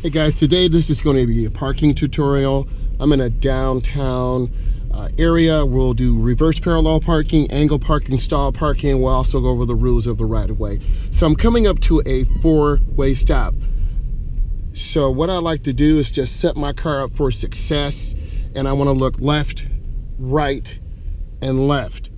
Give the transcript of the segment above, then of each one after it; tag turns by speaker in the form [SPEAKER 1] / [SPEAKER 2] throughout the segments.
[SPEAKER 1] Hey guys, today this is going to be a parking tutorial. I'm in a downtown area. We'll do reverse parallel parking, angle parking, stall parking. We'll also go over the rules of the right-of-way. So I'm coming up to a four-way stop. So what I like to do is just set my car up for success, and I want to look left, right, and left.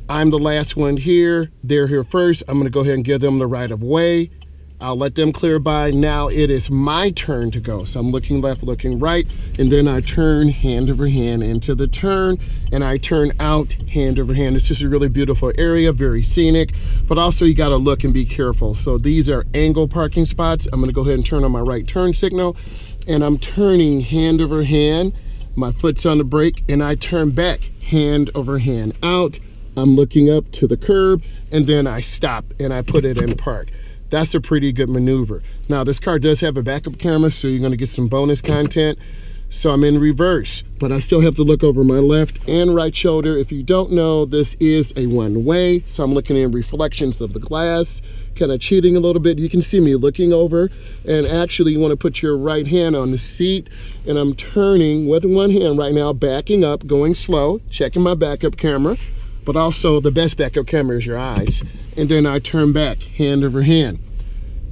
[SPEAKER 1] I'm the last one here. They're here first. I'm going to go ahead and give them the right-of-way. I'll let them clear by. Now it is my turn to go. So I'm looking left, looking right, and then I turn hand over hand into the turn, and I turn out hand over hand. It's just a really beautiful area, very scenic, but also you gotta look and be careful. So these are angle parking spots. I'm gonna go ahead and turn on my right turn signal, and I'm turning hand over hand. My foot's on the brake, and I turn back hand over hand out. I'm looking up to the curb, and then I stop and I put it in park. That's a pretty good maneuver. Now this car does have a backup camera, so you're gonna get some bonus content. So I'm in reverse, but I still have to look over my left and right shoulder. If you don't know, this is a one-way, so I'm looking in reflections of the glass, kind of cheating a little bit. You can see me looking over, and actually you wanna put your right hand on the seat, and I'm turning with one hand right now, backing up, going slow, checking my backup camera, but also the best backup camera is your eyes. And then I turn back, hand over hand.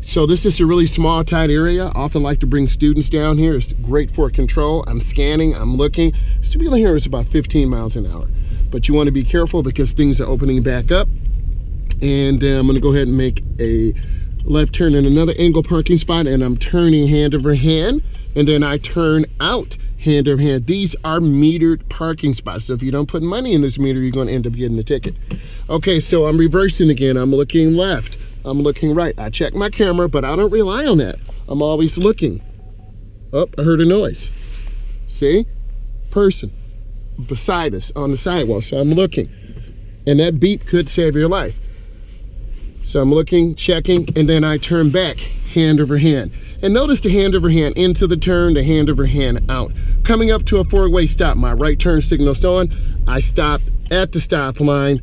[SPEAKER 1] So this is a really small, tight area. I often like to bring students down here. It's great for control. I'm scanning, I'm looking. Speed here is about 15 miles an hour. But you want to be careful because things are opening back up. And I'm gonna go ahead and make a left turn in another angle parking spot, and I'm turning hand over hand, and then I turn out hand over hand. These are metered parking spots, so if you don't put money in this meter, you're going to end up getting a ticket. Okay, so I'm reversing again. I'm looking left, I'm looking right. I check my camera, but I don't rely on that. I'm always looking. Oh, I heard a noise. See? Person beside us on the sidewalk, so I'm looking. And that beep could save your life. So I'm looking, checking, and then I turn back, hand over hand. And notice the hand over hand into the turn, the hand over hand out. Coming up to a four-way stop, my right turn signal's on. I stop at the stop line,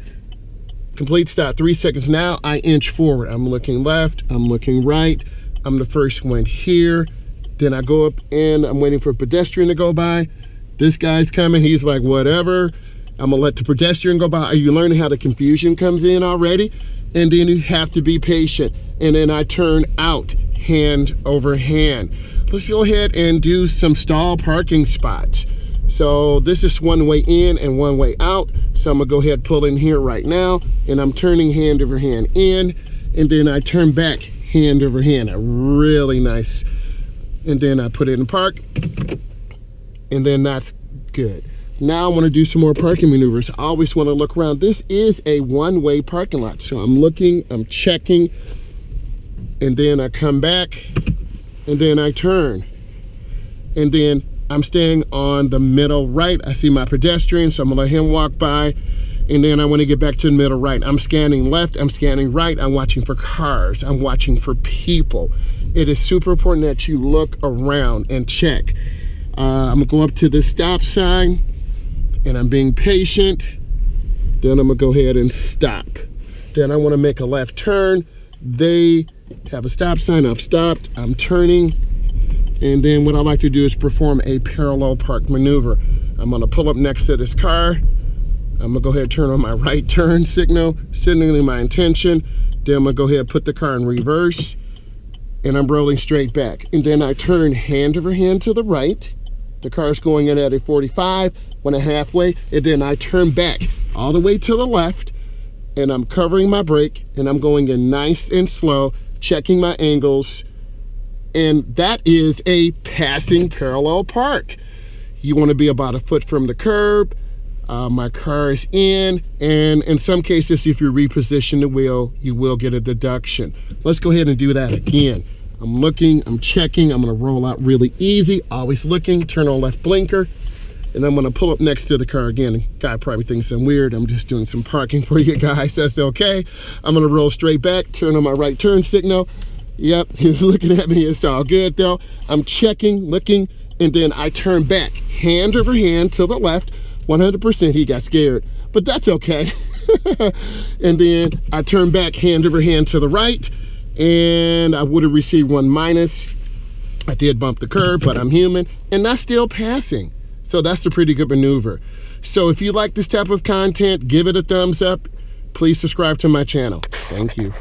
[SPEAKER 1] complete stop, 3 seconds. Now I inch forward. I'm looking left, I'm looking right. I'm the first one here. Then I go up and I'm waiting for a pedestrian to go by. This guy's coming, he's like, whatever. I'm gonna let the pedestrian go by. Are you learning how the confusion comes in already? And then you have to be patient. And then I turn out, hand over hand. Let's go ahead and do some stall parking spots. So this is one way in and one way out. So I'm gonna go ahead and pull in here right now, and I'm turning hand over hand in, and then I turn back hand over hand. A really nice, and then I put it in park, and then that's good. Now I want to do some more parking maneuvers. I always want to look around. This is a one-way parking lot. So I'm looking, I'm checking, and then I come back, and then I turn. And then I'm staying on the middle right. I see my pedestrian, so I'm gonna let him walk by. And then I want to get back to the middle right. I'm scanning left, I'm scanning right. I'm watching for cars, I'm watching for people. It is super important that you look around and check. I'm gonna go up to the stop sign, and I'm being patient. Then I'm gonna go ahead and stop. Then I wanna make a left turn. They have a stop sign, I've stopped, I'm turning. And then what I like to do is perform a parallel park maneuver. I'm gonna pull up next to this car. I'm gonna go ahead and turn on my right turn signal, signaling my intention. Then I'm gonna go ahead and put the car in reverse, and I'm rolling straight back. And then I turn hand over hand to the right. The car's going in at a 45, when a halfway, and then I turn back all the way to the left, and I'm covering my brake, and I'm going in nice and slow, checking my angles, and that is a passing parallel park. You want to be about a foot from the curb. My car is in, and in some cases, if you reposition the wheel, you will get a deduction. Let's go ahead and do that again. I'm looking, I'm checking, I'm gonna roll out really easy, always looking, turn on left blinker, and I'm gonna pull up next to the car again. The guy probably thinks I'm weird. I'm just doing some parking for you guys, that's okay. I'm gonna roll straight back, turn on my right turn signal. Yep, he's looking at me, it's all good though. I'm checking, looking, and then I turn back, hand over hand to the left. 100% he got scared, but that's okay. And then I turn back, hand over hand to the right, and I would have received one minus. I did bump the curb, but I'm human, and that's still passing. So that's a pretty good maneuver. So if you like this type of content, give it a thumbs up. Please subscribe to my channel. Thank you.